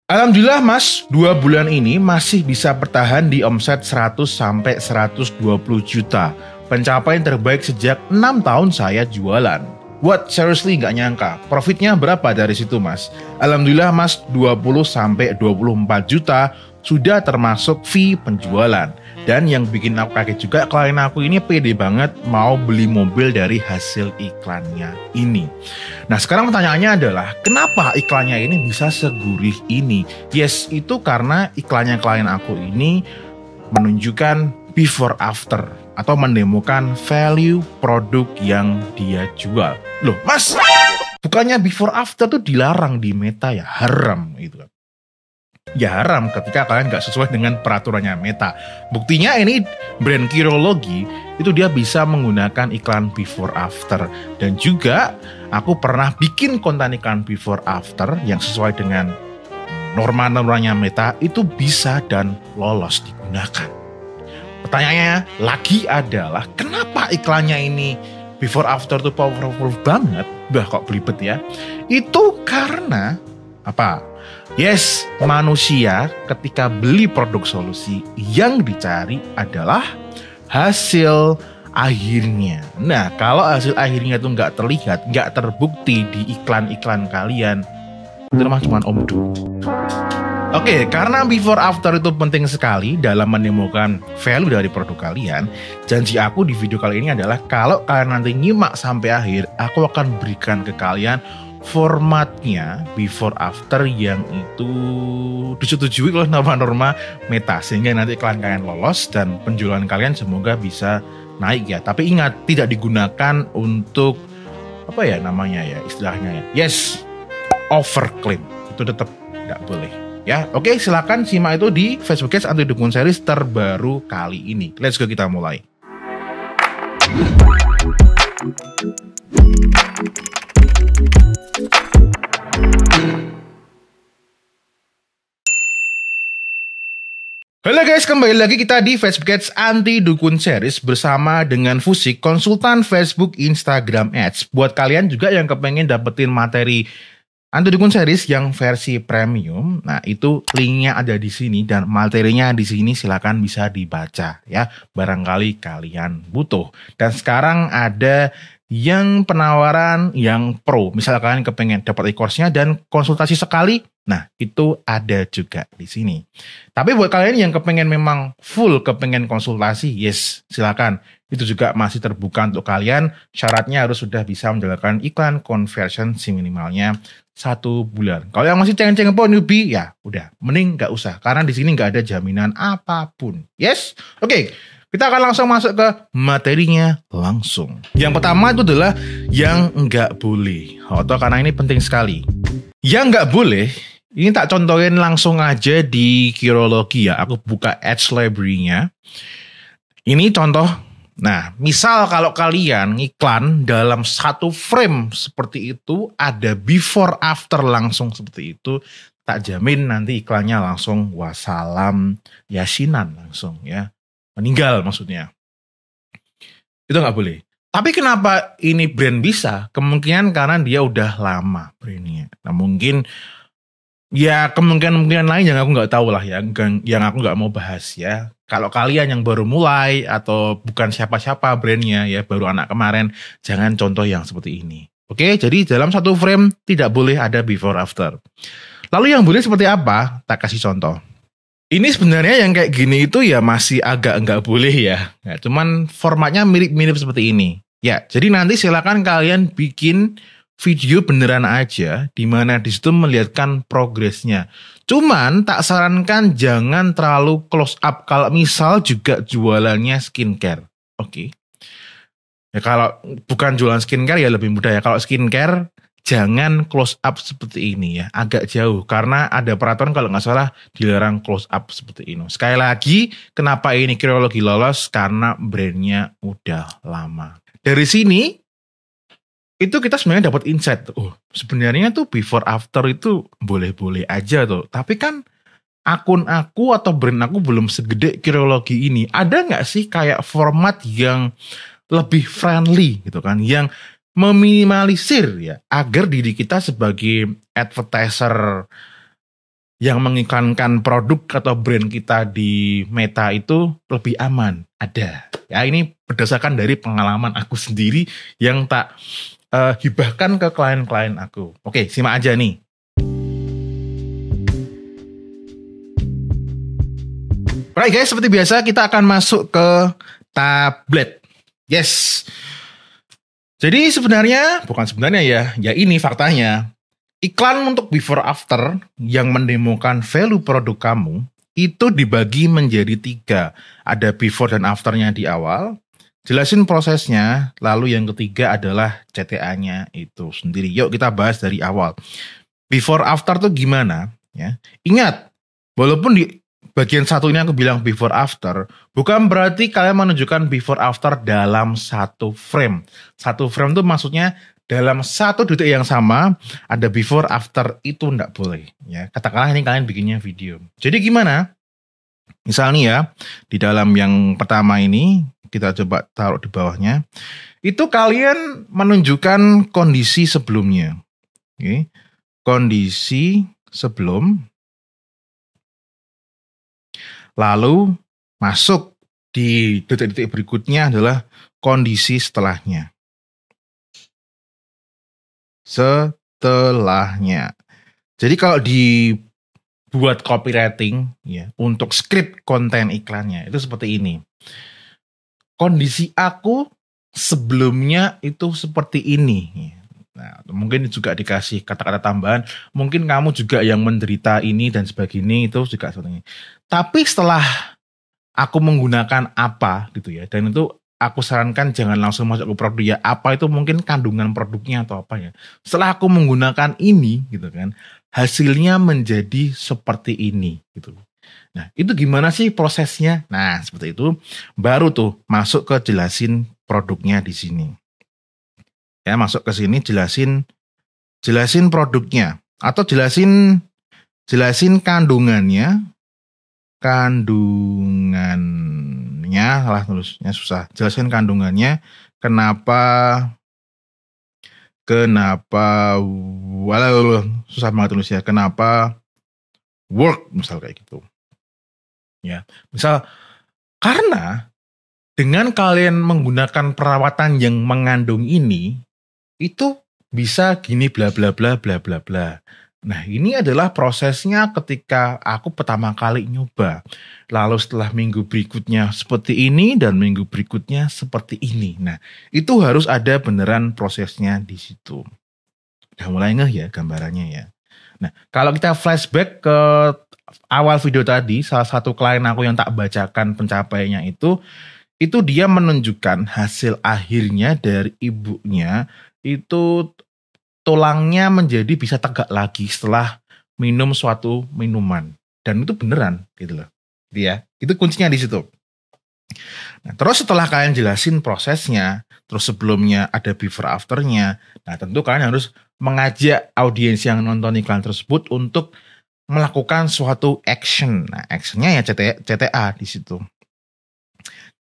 Alhamdulillah Mas, 2 bulan ini masih bisa bertahan di omset 100 sampai 120 juta. Pencapaian terbaik sejak 6 tahun saya jualan. What? Seriously nggak nyangka. Profitnya berapa dari situ Mas? Alhamdulillah Mas, 20 sampai 24 juta sudah termasuk fee penjualan. Dan yang bikin aku kaget juga, klien aku ini pede banget mau beli mobil dari hasil iklannya ini. Nah sekarang pertanyaannya adalah, kenapa iklannya ini bisa segurih ini? Yes, itu karena iklannya klien aku ini menunjukkan before after atau mendemokan value produk yang dia jual. Loh Mas, bukannya before after tuh dilarang di Meta ya? Haram itu kan. Ya haram ketika kalian nggak sesuai dengan peraturannya Meta. Buktinya ini brand Curology itu dia bisa menggunakan iklan before after. Dan juga aku pernah bikin konten iklan before after yang sesuai dengan norma-normanya Meta itu bisa dan lolos digunakan. Pertanyaannya lagi adalah, kenapa iklannya ini before after tuh powerful banget? Bah kok belibet ya. Itu karena apa? Yes, manusia ketika beli produk solusi yang dicari adalah hasil akhirnya. Nah, kalau hasil akhirnya itu nggak terlihat, nggak terbukti di iklan-iklan kalian, itu mah cuma omdu. Oke, karena before after itu penting sekali dalam menemukan value dari produk kalian, janji aku di video kali ini adalah kalau kalian nanti nyimak sampai akhir, aku akan berikan ke kalian formatnya before after yang itu disetujui oleh norma-norma Meta sehingga nanti iklan kalian lolos dan penjualan kalian semoga bisa naik ya. Tapi ingat, tidak digunakan untuk apa ya namanya ya istilahnya ya. Yes, overclaim itu tetap tidak boleh ya. Oke, silakan simak itu di Facebook Ads Anti Dukun Series terbaru kali ini. Let's go, kita mulai. Halo guys, kembali lagi kita di Facebook Ads Anti Dukun Series bersama dengan Fusik, konsultan Facebook Instagram Ads. Buat kalian juga yang kepengen dapetin materi Anti Dukun Series yang versi premium, nah itu linknya ada di sini dan materinya di sini silakan bisa dibaca ya. Barangkali kalian butuh. Dan sekarang ada yang penawaran yang pro, misal kalian kepengen dapat e-course-nya dan konsultasi sekali, nah itu ada juga di sini. Tapi buat kalian yang kepengen memang full kepengen konsultasi, yes silakan. Itu juga masih terbuka untuk kalian. Syaratnya harus sudah bisa menjalankan iklan conversion minimalnya 1 bulan. Kalau yang masih ceng-ceng newbie, ya udah mending nggak usah karena di sini nggak ada jaminan apapun. Yes, oke. Kita akan langsung masuk ke materinya langsung. Yang pertama itu adalah yang nggak boleh. Atau karena ini penting sekali. Yang nggak boleh, ini tak contohin langsung aja di Curology ya. Aku buka Ads Library-nya. Ini contoh. Nah, misal kalau kalian iklan dalam 1 frame seperti itu, ada before after langsung seperti itu, tak jamin nanti iklannya langsung wassalam yasinan langsung ya. Meninggal maksudnya. Itu nggak boleh. Tapi kenapa ini brand bisa? Kemungkinan karena dia udah lama brandnya. Nah mungkin ya kemungkinan lain yang aku nggak tahu lah ya. Yang aku nggak mau bahas ya. Kalau kalian yang baru mulai atau bukan siapa-siapa brandnya ya, baru anak kemarin, jangan contoh yang seperti ini. Oke, jadi dalam 1 frame tidak boleh ada before after. Lalu yang boleh seperti apa? Tak kasih contoh. Ini sebenarnya yang kayak gini itu ya masih agak nggak boleh ya. Ya. Cuman formatnya mirip-mirip seperti ini. Ya, jadi nanti silakan kalian bikin video beneran aja, di mana di situ melihatkan progresnya. Cuman tak sarankan jangan terlalu close up kalau misal juga jualannya skincare. Oke. Ya kalau bukan jualan skincare ya lebih mudah ya. Kalau skincare jangan close up seperti ini ya, agak jauh karena ada peraturan kalau nggak salah dilarang close up seperti ini. Sekali lagi, kenapa ini Curology lolos? Karena brandnya udah lama. Dari sini itu kita sebenarnya dapat insight. Oh, sebenarnya tuh before after itu boleh-boleh aja tuh. Tapi kan akun aku atau brand aku belum segede Curology ini. Ada nggak sih kayak format yang lebih friendly gitu kan, yang meminimalisir ya agar diri kita sebagai advertiser yang mengiklankan produk atau brand kita di Meta itu lebih aman? Ada. Ya, ini berdasarkan dari pengalaman aku sendiri yang tak hibahkan ke klien-klien aku. Oke, simak aja nih. Alright guys, seperti biasa kita akan masuk ke tablet. Yes. Jadi bukan sebenarnya ya ini faktanya. Iklan untuk before after yang mendemokan value produk kamu itu dibagi menjadi 3. Ada before dan afternya di awal, jelasin prosesnya, lalu yang ketiga adalah CTA-nya itu sendiri. Yuk kita bahas dari awal. Before after tuh gimana? Ya. Ingat, walaupun di bagian satu ini aku bilang before after, bukan berarti kalian menunjukkan before after dalam satu frame. Satu frame tuh maksudnya dalam 1 detik yang sama ada before after, itu enggak boleh ya. Katakanlah ini kalian bikinnya video. Jadi gimana? Misalnya ya, di dalam yang pertama ini kita coba taruh di bawahnya. Itu kalian menunjukkan kondisi sebelumnya. Oke. Kondisi sebelum, lalu masuk di detik-detik berikutnya adalah kondisi setelahnya. Jadi kalau dibuat copywriting ya untuk script konten iklannya itu seperti ini. Kondisi aku sebelumnya itu seperti ini. Nah, mungkin juga dikasih kata-kata tambahan. Mungkin kamu juga yang menderita ini dan sebagainya, itu juga seperti ini. Tapi setelah aku menggunakan apa gitu ya, dan itu aku sarankan jangan langsung masuk ke produk ya. Apa itu mungkin kandungan produknya atau apa ya. Setelah aku menggunakan ini gitu kan, hasilnya menjadi seperti ini gitu. Nah, itu gimana sih prosesnya? Nah, seperti itu. Baru tuh masuk ke jelasin produknya di sini. Ya, masuk ke sini jelasin produknya atau jelasin kandungannya lah, tulisnya susah. Jelasin kandungannya, kenapa susah banget tulisnya. Kenapa work misal kayak gitu. Ya, misal karena dengan kalian menggunakan perawatan yang mengandung ini, itu bisa gini bla bla bla bla bla bla. Nah, ini adalah prosesnya ketika aku pertama kali nyoba. Lalu setelah minggu berikutnya seperti ini dan minggu berikutnya seperti ini. Nah, itu harus ada beneran prosesnya di situ. Udah mulai ngeh ya gambarannya ya. Nah, kalau kita flashback ke awal video tadi, salah satu klien aku yang tak bacakan pencapaiannya itu dia menunjukkan hasil akhirnya dari ibunya itu tulangnya menjadi bisa tegak lagi setelah minum suatu minuman. Dan itu beneran gitu loh. Dia, itu kuncinya di situ. Nah, terus setelah kalian jelasin prosesnya, terus sebelumnya ada before afternya, nah tentu kalian harus mengajak audiens yang nonton iklan tersebut untuk melakukan suatu action. Nah, actionnya ya CTA di situ.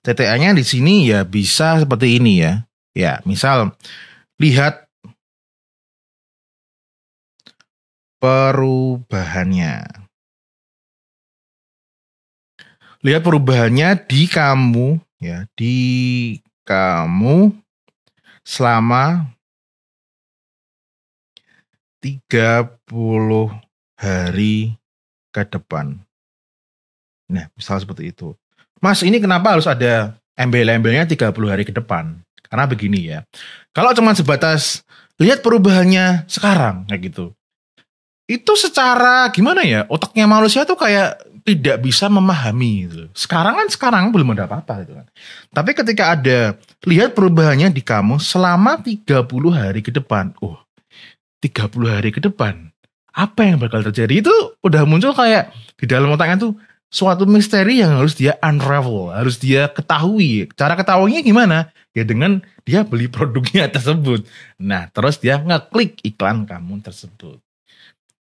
CTA-nya di sini ya bisa seperti ini ya. Ya, misal lihat perubahannya. Lihat perubahannya di kamu ya, di kamu selama 30 hari ke depan. Nah, misal seperti itu. Mas, ini kenapa harus ada embel-embelnya 30 hari ke depan? Karena begini ya. Kalau cuma sebatas lihat perubahannya sekarang kayak gitu. Itu secara gimana ya? Otaknya manusia tuh kayak tidak bisa memahami gitu. Sekarang belum ada apa-apa gitu kan. Tapi ketika ada lihat perubahannya di kamu selama 30 hari ke depan. 30 hari ke depan. Apa yang bakal terjadi? Itu udah muncul kayak di dalam otaknya tuh suatu misteri yang harus dia unravel, harus dia ketahui. Cara ketahuinya gimana? Ya dengan dia beli produknya tersebut. Nah, terus dia ngeklik iklan kamu tersebut.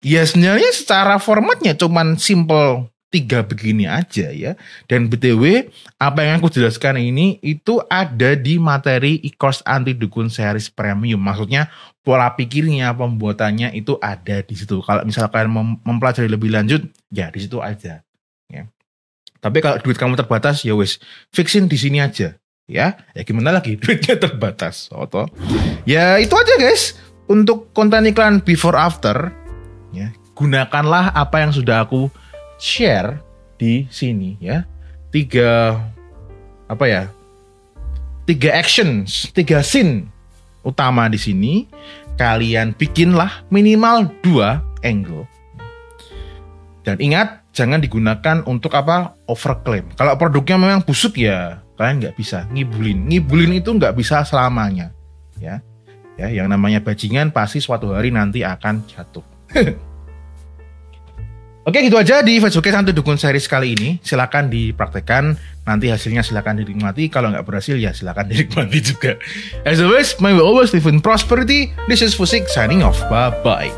Ya sebenarnya secara formatnya cuman simple 3 begini aja ya. Dan BTW, apa yang aku jelaskan ini itu ada di materi e-course anti dukun series premium. Maksudnya pola pikirnya, pembuatannya itu ada di situ. Kalau misalkan mempelajari lebih lanjut, ya di situ aja. Ya. Tapi kalau duit kamu terbatas, ya wes, fixin di sini aja. Ya gimana lagi, duitnya terbatas. Oto. Ya itu aja guys. Untuk konten iklan before after, ya, gunakanlah apa yang sudah aku share di sini ya. 3 actions, 3 scene utama di sini. Kalian bikinlah minimal 2 angle. Dan ingat, jangan digunakan untuk overclaim. Kalau produknya memang busuk ya kalian nggak bisa ngibulin. Ngibulin itu nggak bisa selamanya ya. Ya, yang namanya bajingan pasti suatu hari nanti akan jatuh. Oke, gitu aja di Facebook Anti Dukun series kali ini. Silakan dipraktekkan. Nanti hasilnya silakan dinikmati. Kalau nggak berhasil ya silakan dinikmati juga. As always, may we always live in prosperity. This is Fusik signing off. Bye bye.